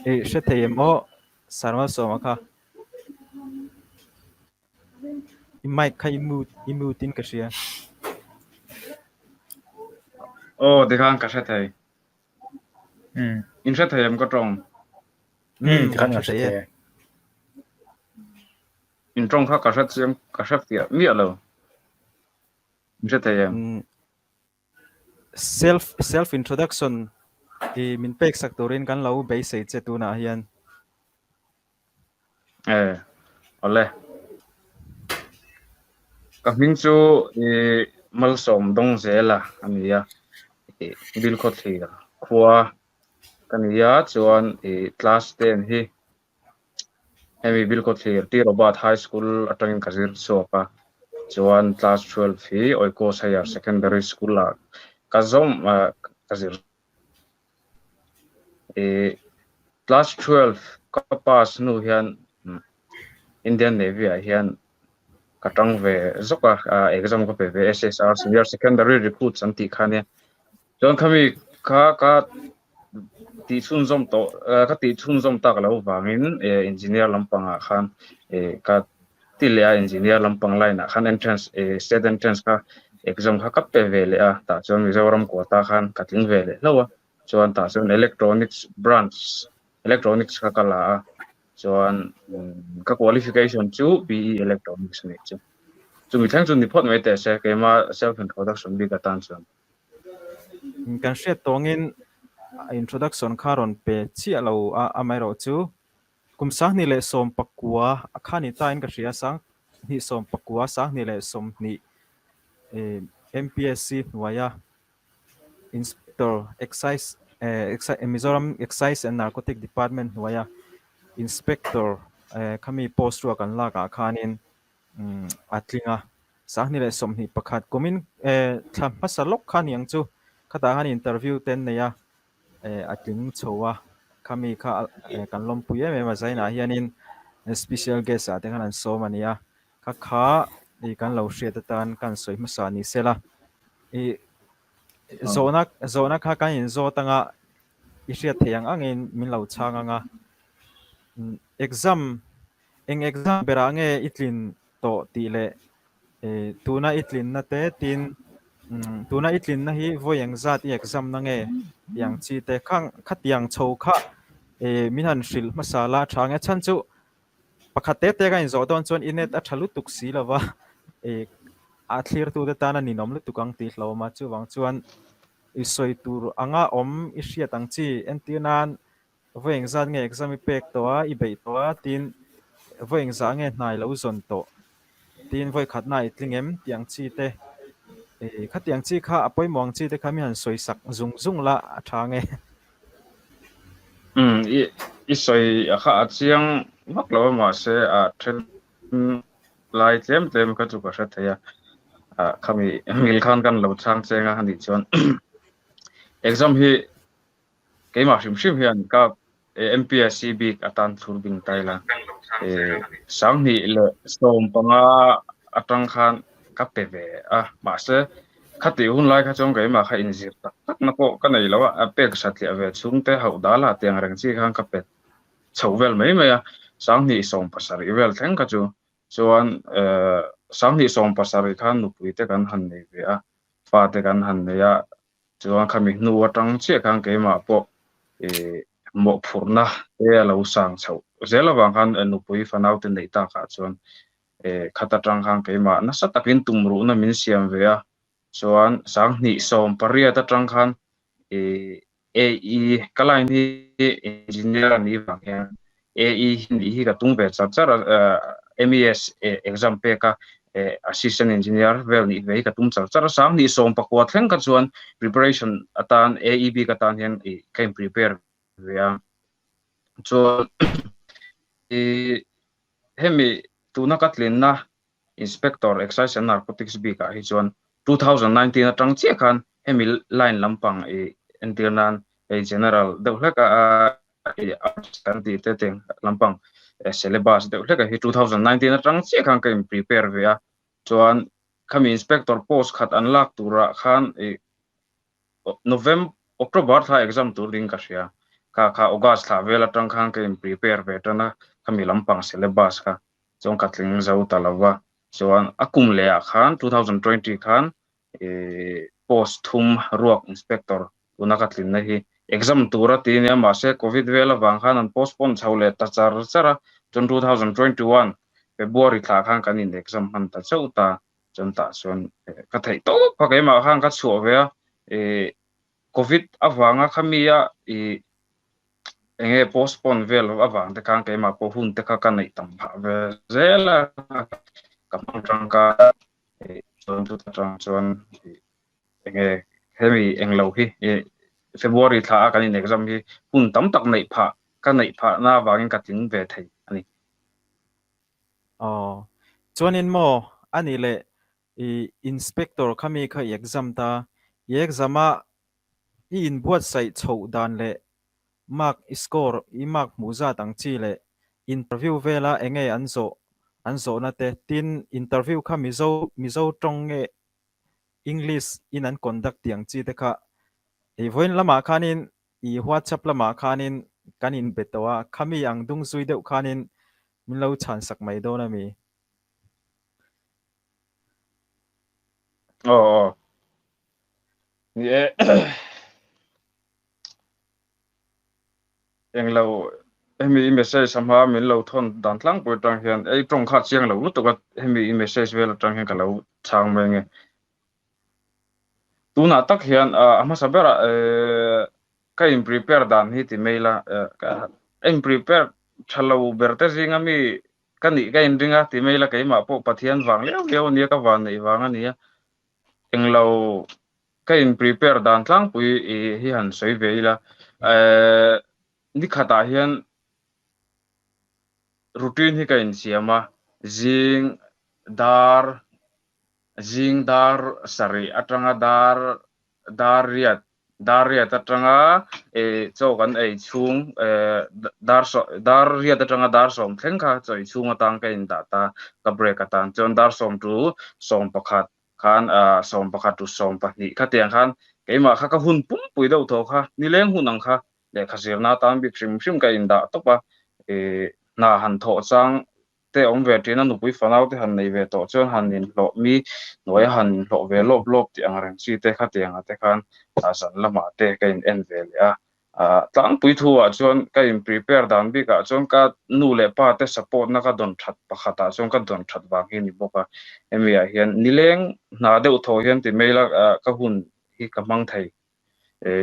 she theyem o sarma soma kha mic kha imute in ka sia oh de khan ka sha thai in sha thai em ko trong kan she thei in trong kha ka sha tia mi alo in sha thai em self introduction min pek sak torin kan lo be sei che tu na hian ole ka ming chu Malsawmdawngzela ania bil kho thlir khua kania chuan class 10 hi hemi bil kho thlir ti robat high school atangin kazir choka chuan class 12 hi oikos higher secondary school la kazom kazir class 12 ka pass nu hian Indian Navy a hian katang ve zoka exam ko pe ve SSR senior secondary recruits an ti khania chuan khami ka ti chun zom to ka ti chun zom tak lo wangin engineer lampanga khan ka tilia engineer lampang line khan entrance state entrance ka exam kha kap pe ve le a ta chuan Mizoram quota khan ka tling ve le lawa chuan ta chuan electronics branch electronics ka kala a chuan ka qualification chu BE electronics ne chu mi thang chu ni phot mai te se ke ma self introduction bi ka tan chuan kan she tongin introduction kharon pe chi alo a mai ro chu kum sa ni le som pakua akhani ta in ka ria sang ni som pakua sa ni le som ni MPSC hnuaia Inspector Excise Mizoram Excise and Narcotics Department hnuaia Inspector kami post ro kan la ka khanin atlinga sa ni le som ni pakhat komin tham pasalok khan yang chu khata han interview ten neya atling chowa kami kha kan lom puye me ma zaina hianin special guest ate kan so mania kha kan lo hriat tan kan soi ma sa ni sela zona kha kan in zo tanga i hriat theyang angin min lo changa nga exam bera nge itlin to ti le tuna itlin na te tin tuna itlin na hi voyang zat i exam na nge yang chi te khang khat yang chho kha minan hril masala thange chan chu pakhate te ga in zo don chon inet a thalu tuk si lawa a clear tu ta na ni nom lu tukang ti hlo ma chu wang chuan i soi tur anga om i hriat ang chi entinan voyang zat nge exam i pek to a i bei to a tin voyang za nge hnai lo zon to tin voi khat nai tlingem tiang chi te kha tiang chi kha apoi mong chi te khami han soi sak zung la athange i soi kha chiang mak lo ma se a then lai tlem ka chu ka hra thaya khami mil khan kan lo chang chenga hani chon exam hi keima hrim hian ka MPSC bi atan thur bing taila sang ni le som panga atang khan ka pe ve ma se khati hun lai kha chong ke ma kha inzir tak na ko ka nei lawa a pek satli ave chung te hau dala tiang rang chi khan ka pe chhovel mai mai a sang ni som pasar i vel theng ka chu chuan sang ni som pasar khan nu pui te kan han nei ve a fa te kan han nei a chuan khami nu atang che khan ke ma po mo phurna e lo sang chho zela wang khan nu pui fanau te nei ta kha chuan khata tang khan ke ma na sa takin tumru na min siam ve a chuan sang ni som paria ta tang khan AE kalai ni engineer ni wang hian AE ni hi ka tung ve char MES exam pe ka assistant engineer vel ni ve ka tum char sang ni som pakwa thleng ka chuan preparation atan AEB ka tan hian kan prepare ve a chuan hemi tuna katlin na Inspector Excise Narcotics bi ka hi chuan 2019 atang che khan hemi line lampang entirnan general deuhleka arti teteng lampang syllabus deuhleka hi 2019 atang che khan kan prepare ve a chuan khami inspector post khat unlock tura khan November October tha exam tur ding ka ria ka August thla vela tang khang ke prepare ve tana kami lampang syllabus ka chong ka tling zo talawa chuan akum le a khan 2020 khan post thum ruak inspector tuna ka tlin na hi exam tura ti ne ma se covid vela wang khan an postpone chhaule ta chara chon 2021 February thla khang kan in exam han ta chauta chon ta chuan ka thei to ka ke ma khang ka chu ve covid awanga khamia enge postpone vel awang te khang ke ma po hun te kha kan nei tam pha ve zela ka tang ka chon tu tang chuan enge hemi englo hi February thla kan in exam hi hun tam tak nei pha ka nei pha na wangin ka tin ve thei ani chuan in mo ani le inspector khami kha exam ta exama in buat sai chho dan le mark score mark muza tang chi le interview vela enge anzo na te tin interview kha mizo tong nge English in an conduct tiang chi te kha voin lama khanin WhatsApp lama khanin kanin betawa khami ang dung zui deuh khanin min lo chan sak mai do na mi ye englo hemi message samha min lo thon dan tlang pui tang hian ei tong kha chiang lo to ka hemi message vel tang hian ka lo chang me nge tuna tak hian ama sabera ka in prepare dan hi ti maila ka in prepare thalo berte jinga mi kani ka in ringa ti maila ka ma po pathian wang leo ni ka wan nei wang ani englo ka in prepare dan tlang pui hi han soi veila ni khata hian routine hi ka in siama jing dar sari atanga dar riat atanga chokan ei chung dar riat atanga dar som thleng kha choi chung atang ka in da ta ka break atan chon dar som tu som pakhat khan som pakhat tu som pahnih kha tiang khan keima kha ka hun pum pui do tho kha ni leng hunang kha le khasir na tan bi hrim ka in da topa na han tho chang te om ve tina nu pui fanau te han nei ve to chuan han in lo mi noi han lo ve lop ti ang reng chi te kha tiang te khan san lama te ka in en ve le tlang pui thu chuan ka in prepare dan bi ka chuan ka nu le pa te support na ka don that pakhata chuan ka don that wang hi ni boka emia hian nileng na deuh tho hian ti maila ka hun hi ka mang thei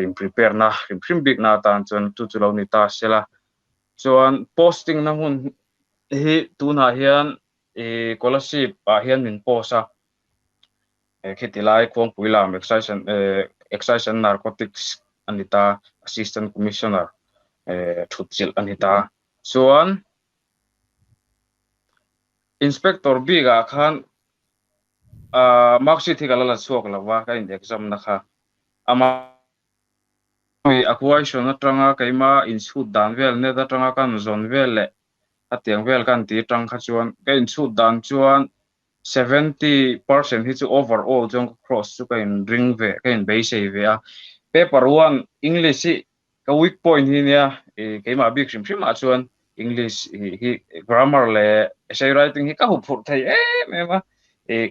in prepare na hrim big na tan chuan tu chu lo ni ta sela chuan posting na hun hi tuna hian scholarship hian min posa khitilai khong puilam Excise Narcotics anita assistant commissioner thutchil anita chuan inspector biga khan marksheet hi kalala chuak lawa ka in exam na kha ama acquisition atanga keima in shoot dan vel ne atanga kan zon vel le atiang vel kan ti tang kha chuan ka in shoot dan chuan 70% hi chu overall jong cross chu ka in ring ve ka in base ve a paper 1 English hi ka weak point hi nia keima big shim a chuan English hi grammar le essay writing hi ka hu phur thei mema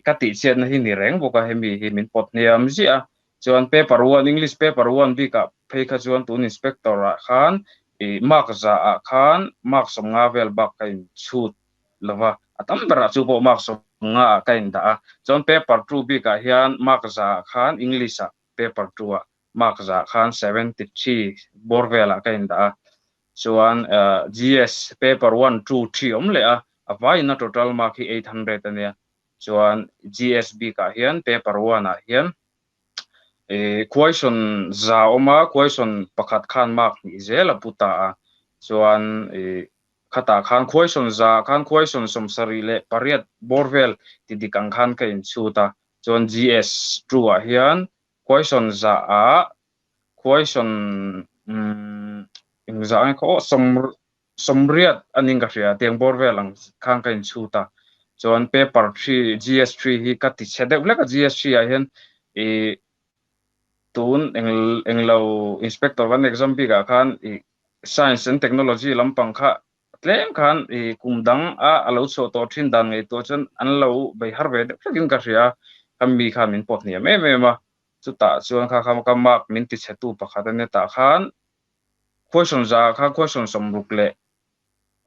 ka ti chen na hi ni reng boka hemi hi min pot niam zia chuan paper 1 English paper 1 bi ka phei kha chuan tun inspector a khan mark za a khan mark som nga vel bak ka in shoot lova atam bera chu bo mark som nga ka in da chuan paper 2 bi ka hian mark za khan English a paper 2 a mark za khan 73 borvela ka in da chuan GS paper 1 2 3 om le a avai na total mark hi 800 ania chuan GSB ka hian paper 1 a hian question za oma question pakhat khan mark ni zela puta a chuan khata khan question za khan question somsari le pariat borvel ti dikang khan ka in chuta chuan GS true a hian question za a question za ko somriat aning ka ria teng borvel ang khan ka in chuta chuan paper 3 GS3 hi ka ti chede ule ka GS3 a hian tun englo inspector one exam bi ka khan science and technology lampang kha tlem khan e kumdang a alo so to thin dan ngai to chen an lo bai har ve de kin ka ria kam mi khan min pot ni me ma chu ta chuan kha kham kam mak min ti chetu pakhat ne ta khan question za kha question som ruk le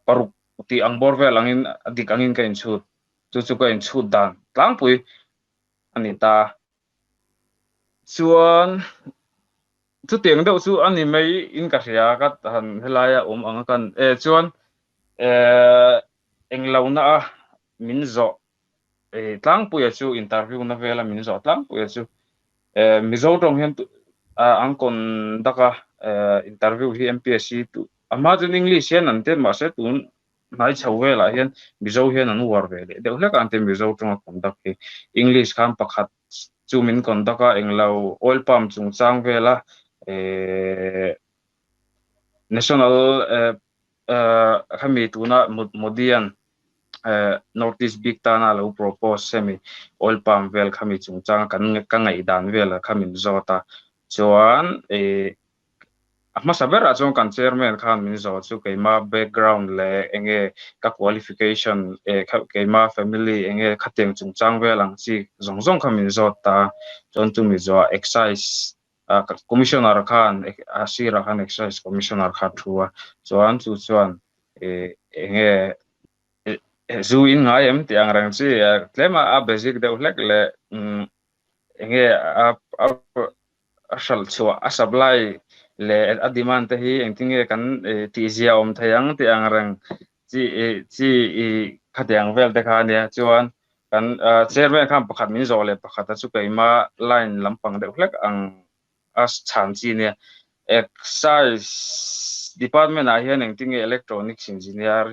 paruk ti ang bor ve langin adik angin kain chu chu chu kain chu dan tlang pui ani ta chuan chu tiang deuh chu ani mai in ka ria ka han helaya anga kan chuan englo na a min zo tlang pui chu interview na vela min zo tlang pui chu mizo tong hian ang kon daka interview hi MPSC tu ama chu English hian an ten ma se tun nai chho vela hian mizo hian an war ve le deuh hlek an te mizo tong kon dak hi English khan pakhat chu min kon daka englo oil palm chung chang vela national khami tuna modian notice big tana lo propose semi oil palm vel khami chung chang kan ngai dan vel khamin zota chuan ahma saber achong kan chairman khan min zo chu keima background le enge ka qualification keima family enge khateng chung chang velang chi zong khamin zota chon tu mi zo excise commissioner khan asira khan excise commissioner kha thua chuan chu chuan enge zu in ngai em tiang rang chi tlema a basic de ulek le enge a shal chua a supply le a demand te hi engtinge kan ti zia om thayang tiang rang chi khatyang vel te kha nia chuan kan chairman kham pakhat min zo le pakhat chu keima line lampang de ulek ang as chan chi nia excise department a hian engtinge electronics engineer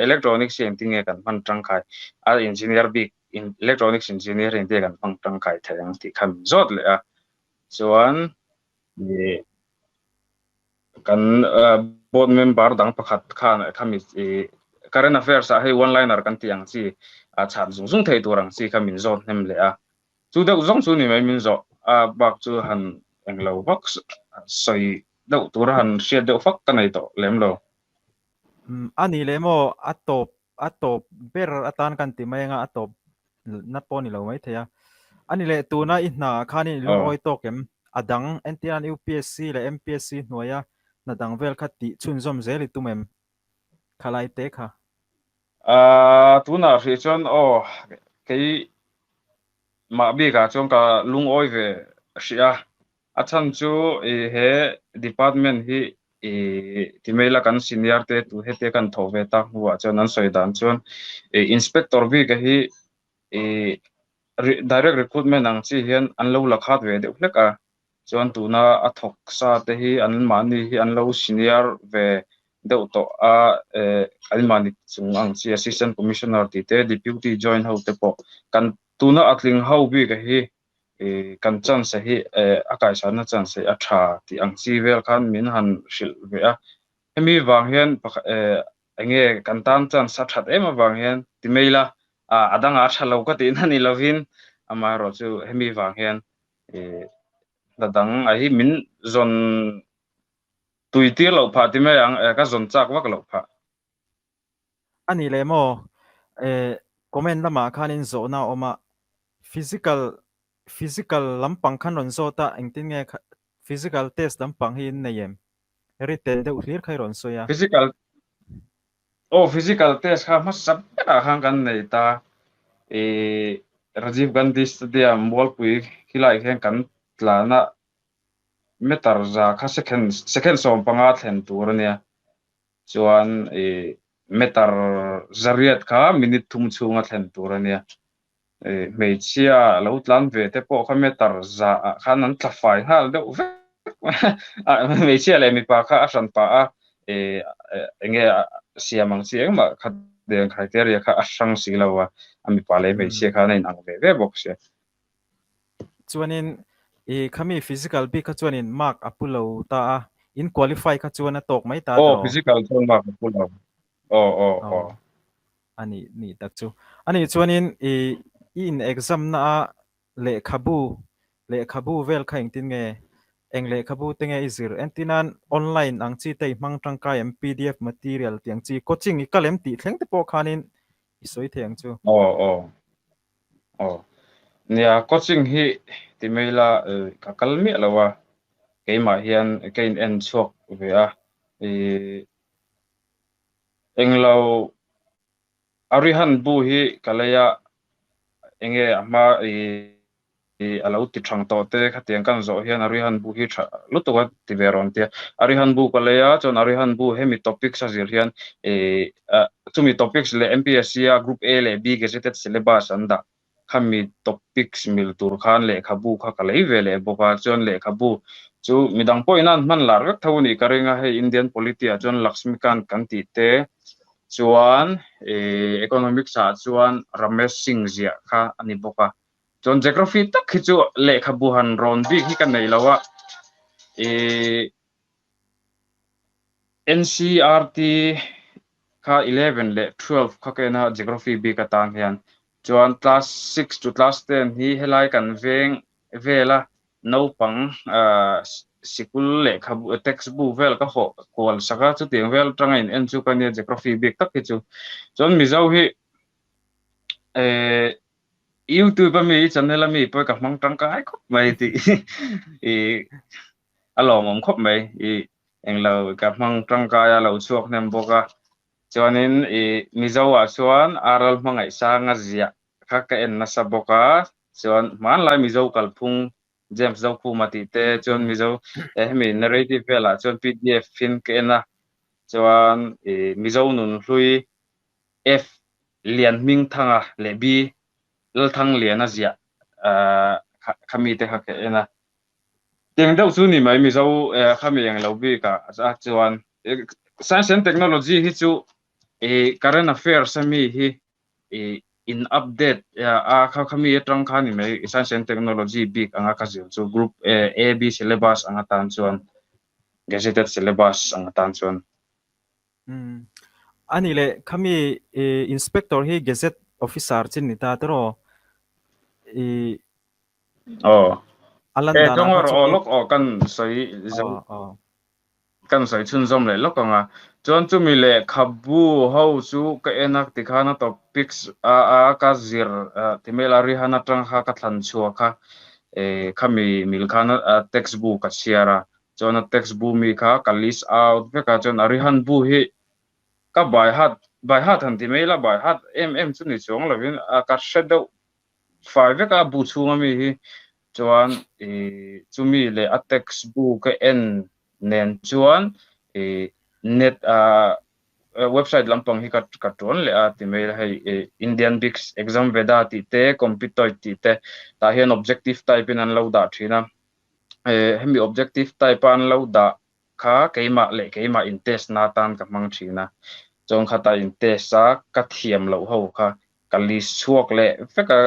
electronics engtinge kan man tangkai a engineer big in electronics engineer engte kan man tangkai thayang ti kham zot le a chuan kan board member dang pakhat khan khami current affairs a hei one liner kan tiang chi a chan zung thei turang chi khamin zot nem le a chu deuh zong chu ni mai min zo a bak chu han englo bak soi deuh tur han hriat deuh fak ta nei to lem lo ani le mo atop ber atan kan ti mai nga atop na poni lo mai thaya ani le tuna i hna khani lung oi to kem adang entian UPSC le MPSC hnuaia na dang vel khati chun zom zeli tumem khalai te kha tuna hri chon kei ma bi ka chong ka lung oi ve hria a chan chu he department hi timaila kan senior te tu hete kan thove ta huwa chon an soidan chon inspector bi ka hi direct recruitment ang chi hian an lo lakhat ve de hlek a chuan tuna a thok sa te hi an mani hi an lo senior ve deuh to a an mani chung ang chi assistant commissioner ti te deputy joint ho te po kan tuna atling ho bi ka hi kan chan se hi akai sa na chan se a tha ti ang chi vel khan min han hril ve a hemi wang hian enge kan tan chan sa that em wang hian ti maila adanga thalo ka ti na ni lovin ama ro chu hemi wang hian dadang a hi min zon tuiti lo pha ti mai ang ka zon chak wak lo pha ani le mo comment lama khanin zo na oma physical lampang khan ron zo ta engtin nge physical test lampang hi neyem written de clear khai ron so ya physical test kha ma sab ka hang kan nei ta Rajiv Gandhi Stadium ball pui khilai khen kan tlana metar za kha second som panga thlen tur ania chuan metar zariat kha minute thum chunga thlen tur ania meichia lo tlan ve te po kha metar za khan an tlafai hal de meichia le mi pa kha asan pa a enge siamang chiang ma kha de criteria kha asang silawa ami pa le meichia kha nei ang ve box se chuanin khami physical bi kha chuanin mark apulo ta in qualify kha chuan a tok mai ta to physical chon mark apulo ani ni tak chu ani chuanin in exam na le khabu vel kha engtin nge engle khabu tenge izir entinan online ang chi te mang tangkai PDF material tiang chi coaching ikalem ti thleng te po khanin isoi theng chu nia coaching hi timela ka kalmi lawa keima hian kein en chuak ve a englo arihan bu hi kalaya enge ama alo ti thang to te khatiang kan zo hian arihan bu hi lutuwa ti veron tia arihan bu kalaya chon arihan bu hemi topic sa zir hian chumi topics le MPSC group A le B gazetted syllabus anda khami topics mil tur khan le khabu kha kalai vele boka chon le khabu chu midang poinan man lar vek thawni karenga he Indian polity a chon Laxmikan kan ti te chuan economics a chuan Ramesh Singh zia kha ani boka chon geography tak khi chu le khabu han ron bi hi kan nei lawa NCRT kha 11 le 12 kha kena geography bi ka tang hian chuan class 6 to class 10 hi helai kan vela no pang sikul le khabu textbook vel ka ho kol saka chu tiang vel tanga in en chu kan geography bi tak ki chu chon mizo hi YouTube mi channel mi po ka mang tang ka ai khop mai ti alo mom khop mai englo ka mang tang ka ya lo chuak nem boka chuanin mizo a chuan aral mangai sanga zia kha ka en na sa boka chuan man lai mizo kalphung James zo khu mati te chuan mizo mi narrative vela chuan PDF fin ke na chuan mizo nun hlui F lian ming thanga le B lal thang lian a zia khami te kha ke na tiếng đâu chú ni mai mi zo khami yang lo bi ka a chuan science and technology hi chu current affairs mi hi in update a khami atang khan ni mai science and technology big anga ka zil chu group A B syllabus anga tan chuan gazetted syllabus anga tan chuan ani le khami inspector hi gazette officer chin ni ta tero alanda na kha chongor chu lok kan soi zo kan soi chun zom le lok anga chuan chu mi le khabu ho chu ka enak tikhana topics a ka zir timela ri hana tang kha ka thlan chua kha khami mil khana textbook ka siara chuan textbook mi kha ka list out veka chuan ari han bu hi ka by heart han timela by heart chu ni chong lovin ka shadow fai veka bu chunga mi hi chuan chumi le a textbook en nen chuan net website lampang hi ka ton le a timel hei Indian Bix exam veda ti te computoi ti te ta hian objective type in an lo da thina hemi objective type an lo da kha keima in test na tan ka mang thina chong khata in test a ka thiam lo ho kha ka list chuak le feka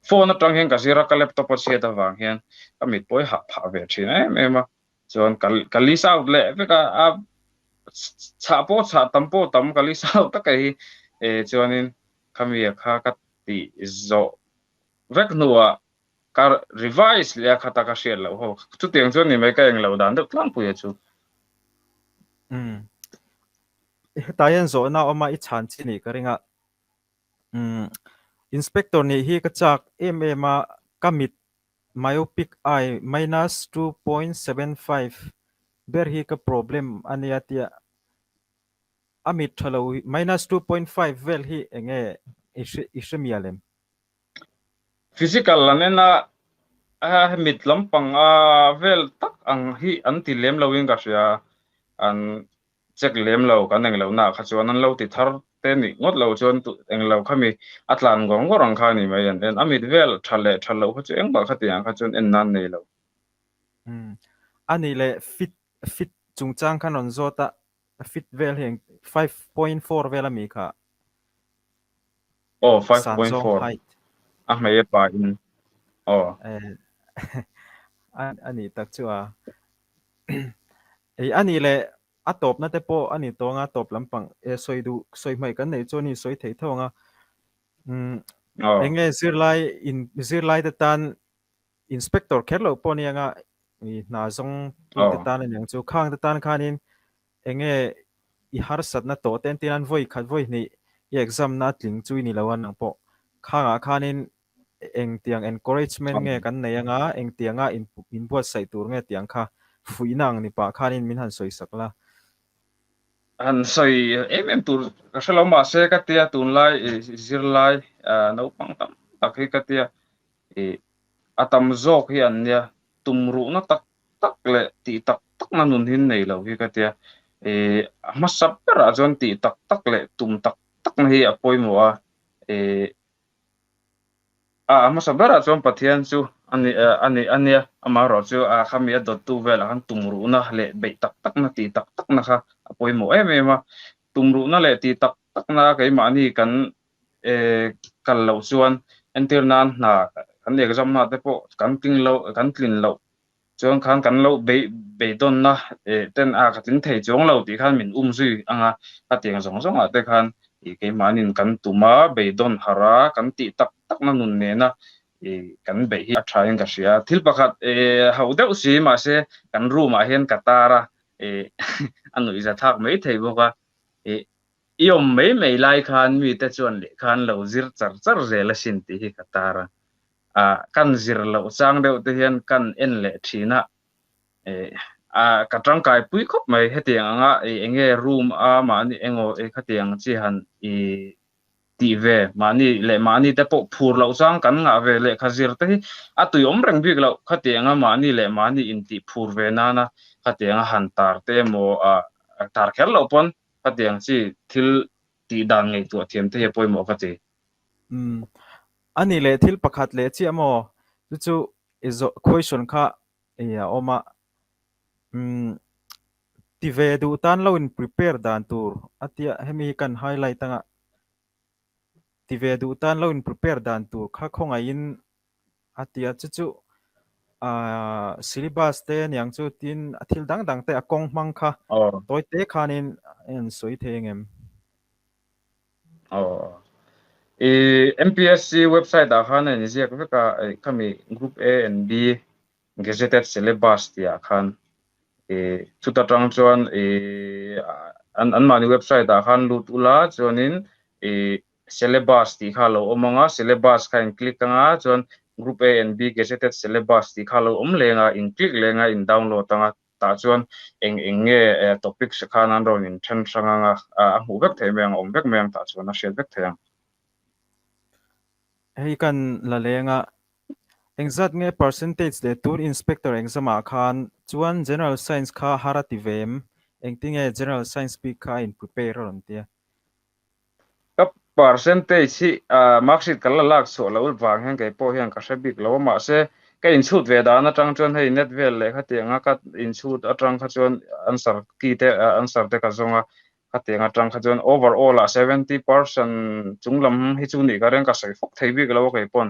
phone atang hen ka zira ka laptop a sia ta wang hian ka mit poi ha pha ve thin ema chuan ka list out le veka a cha tampo tam ka list out ta kai chuanin khami kha ka ti zo vek nuwa ka revise le khata ka share lo ho chu tiang chuan ni mai ka eng lo dan deuh tlang pui chu tayan zo na oma I chan chi ni ka ringa inspector ni hi ka chak ma kamit myopic eye minus 2.75 ber hi ka problem ania tia amit thalo minus 2.5 vel hi enge ishemialem physical lanena mit lampang vel tak ang hi an ti lem lo in ka sia an check lem lo kan eng lo na kha chuan an lo ti thar te ni ngot lo chuan tu eng lo khami atlan gong gorang kha ni mai an amit vel thalo kha chu eng ba kha tiang kha chuan en nan nei lo ani le fit chungchang khan on zota fit vel heng 5.4 vel ami kha 5.4 mai pa in ani tak chua ani le atop na te po ani to nga top lampang soi mai kan nei choni soi thei thonga enge zirlai te tan inspector kherlo poni anga na zong pui te tan yang chu khang te tan khanin enge I har sat na to ten tin an voi khat voi ni I exam na tling chui ni lawan nang po khanga khanin eng tiang encouragement nge kan nei anga eng tianga in buat sai tur nge tiang kha fuinang ni pa khanin min han soi sakla han soi em tur ka shalo ma se ka tia tun lai zir lai no pang tam tak hi ka tia atam zok hi an nia tumru na tak tak le ti tak tak na nun hin nei lo hi ka tia masap ra jon ti tak tak le tum tak tak na hi apoi mo masap ra jon pathian chu ani ama ro chu khamia dot tu vela kan tumru na le be tak tak na ti tak tak na kha apoi mo ma tumru na le ti tak tak na kai ma ni kan kal lo chuan entirnan na kan exam na te po kan tlin lo chuan khan kan lo be don na ten ka tin thei chong lo ti khan min zui anga ka tiang zong zong te khan ke manin kan tuma be don hara kan ti tak tak na nun ne na kan be hi thain ka sia thil pakhat hau deuh si ma se kan room a hian katara anui za thak mai thei boka iom mei lai khan mi te chuan le khan lo zir char char rela sin ti hi katara kan zir lo chang deuh te hian kan en le thina ka tangkai pui khop mai hetiang anga enge room ma ni engo khatiang chi han ti ve mani le mani te po phur lo chang kan nga ve le khazir te hi atui reng bik lo khatianga mani le mani in ti phur ve na na khatianga han tar te mo tar khel lo pon khatiang chi thil ti dan ngei tu thiam te poi mo ka chi ani le thil pakhat le chi amo chu izo question kha ya oma ti ve du tan lo in prepare dan tur atia hemi kan highlight anga ti ve du tan lo in prepare dan tur kha khonga in atia chu syllabus te yang chu tin athil dang dang te akong mang kha toy te khanin en soi thengem MPSC website da khan ni ziak veka kami group A and B gazetted syllabus tia khan chuta tang chuan an mani website da khan lut ula chuanin syllabus ti kha lo omanga syllabus kha in click anga chuan group A and B gazetted syllabus ti kha lo lenga in click lenga in download anga ta chuan enge topics khan an ron in then sanga hu vek thei meng om vek meng ta chuan a share vek thei hei kan la lenga engzat nge percentage de tur inspector exama khan chuan general science kha harati vem engtinge general science peak kha in prepare ron tia ka percentage hi marksheet kala lak so lo wang hen kai po hian ka sabik lo ma se ka in shoot ve da na tang chuan hei net vel le khati anga ka in shoot atang kha chuan answer ki te answer te ka zonga khati anga tang kha chuan overall 70% chunglam hi chu ni ka reng ka sai fok thei bik lo kai pon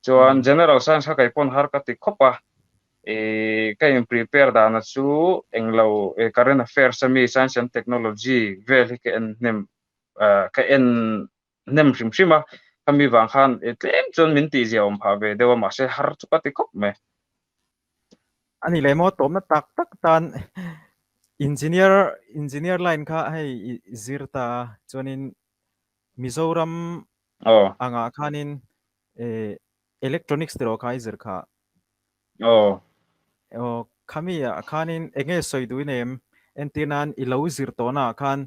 chuan general science kha kai pon har ka ti khopa ka in prepare da na chu englo current affairs semi science and technology vel hi ke en nem ka en nem hrim hrima kami wang khan tlem chon min ti zia om pha ve dewa ma se har chu ka ti khop me ani le mo tom na tak tak tan engineer line kha hei zirta chuanin mizoram anga khanin electronics tero kha zir kha khami khanin enge soidu nem entinan ilo zir to na khan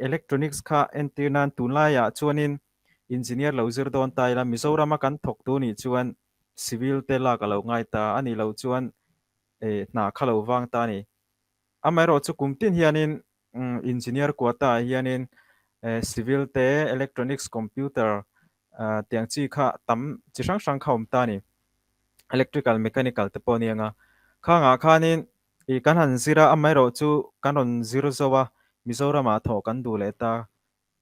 electronics kha entinan tunla ya chuanin engineer lo zir don taila mizoram kan thok tu ni chuan civil te la ka lo ngai ta ani lo chuan na khalo wang ta ni amai ro chu kumtin hianin engineer ko ta hianin civil te electronics computer tiang chi kha tam chi sang sang khom ta ni electrical mechanical te pawh ni anga khanga khanin kan han zira amai ro chu kan ron zir zowa mizoram a thaw kan du le ta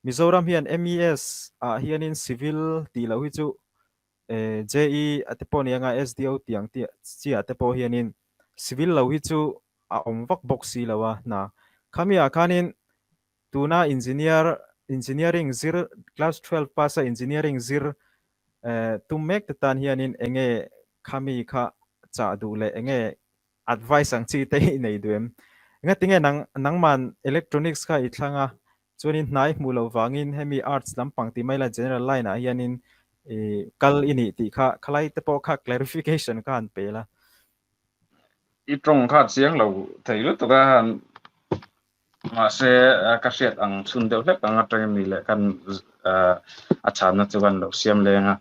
mizoram hian MES hianin civil ti lo hi chu JE ate pawh ni anga SDO tiang ti chi ate pawh hianin civil lo hi chu a om vak bok si lawa na khamia khanin tuna engineering zir class 12 pasa engineering zir tum mek te tan hianin enge khami kha cha du le enge advice ang chi te nei duem nga tinge nang man electronics kha I thlanga chuanin hnai mulo wangin hemi arts lampang ti maila general line a hianin kal ini ti kha khalai te po kha clarification kha an pela I trong khat siang lo thei lu to ga ma se ka siat ang sun deuh hlek ang atang mi le kan a chan na chuan lo siam lenga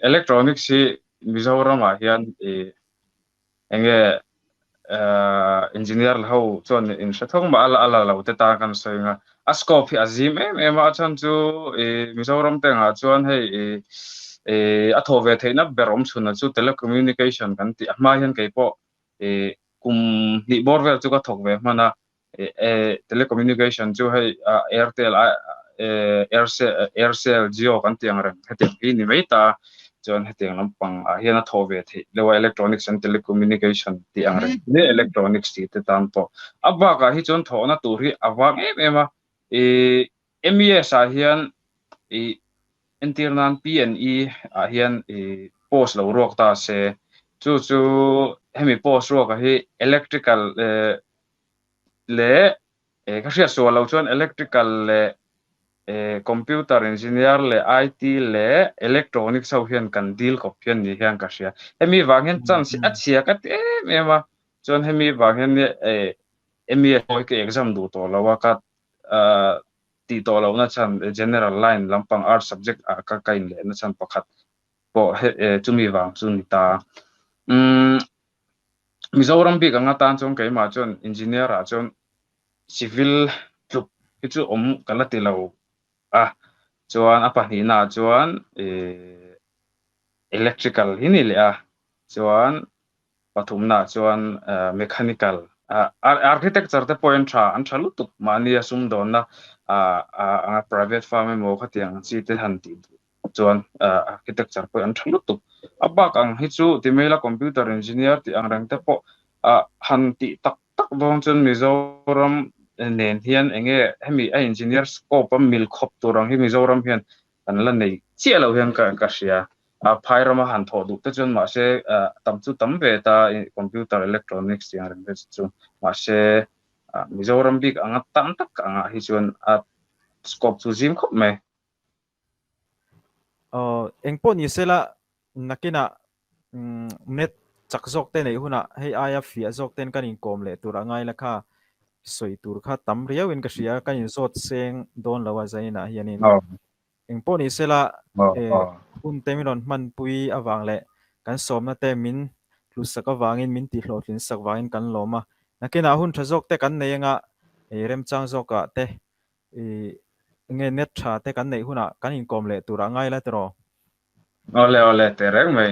electronics si Mizoram a hian enge engineer ho chuan in shathong ma ala lo te ta kan soinga a scope hi azim em a chan chu Mizoram te nga chuan hei a thove theina berom chuna chu telecommunication kan ti ma hian kei po kum ni borvel chu ka thok ve mana telecommunication chu hei Airtel Aircell Jio kan tiang rem hetiang hi ni meita chuan hetiang lampang a hian a thove the lewa electronics and telecommunication ti ang rem ne electronics ti te tan po aba ka hi chuan thona tur hi awang em a MES a hian entirnan PNE a hian post lo rok ta se chu hemi post rok a hi electrical le ka ria so lo chuan electrical le computer engineer le IT le electronics ho hian kan deal kop hian ni hian ka ria hemi wang hian chan si achia ka em a chuan hemi wang hian MES ke exam du to lawa ka ti to lo na chan general line lampang art subject ka kain le na chan pakhat po chumi wang chu ni ta Mizoram bik anga tan chong ke ma chon engineer a chon civil club hi chu kalati lo chuan apa ni na chuan electrical hini le chuan pathum na chuan mechanical architecture te point an thalu tu mani asum don na a private farm mo khatiang chi te han ti chuan architecture point an thalu tu abak ang hi chu timela computer engineer ti ang rang te po han ti tak dong chun Mizoram nen hian enge hemi a engineer scope mil khop turang hi Mizoram hian kan la nei chialo hian ka sia phairama han tho du te chun ma se tam chu tam ve ta computer electronics yang rem chu ma se Mizoram bik anga tam tak anga hi chuan scope chu jim khop me engpo ni sela nakina net chakjok te nei huna hei aya fi azok ten kan in kom le tura ngai la kha soi tur kha tam riau in ka ria kan in zot seng don lawa zaina hianin engpo ni sela hun temiron man pui awang le kan som na te min lu saka wangin min ti hlotlin sak wangin kan loma nakina hun thazok te kan nei nga rem chang zoka te nge net tha te kan nei huna kan in kom le tura ngai la tro ole te reng mai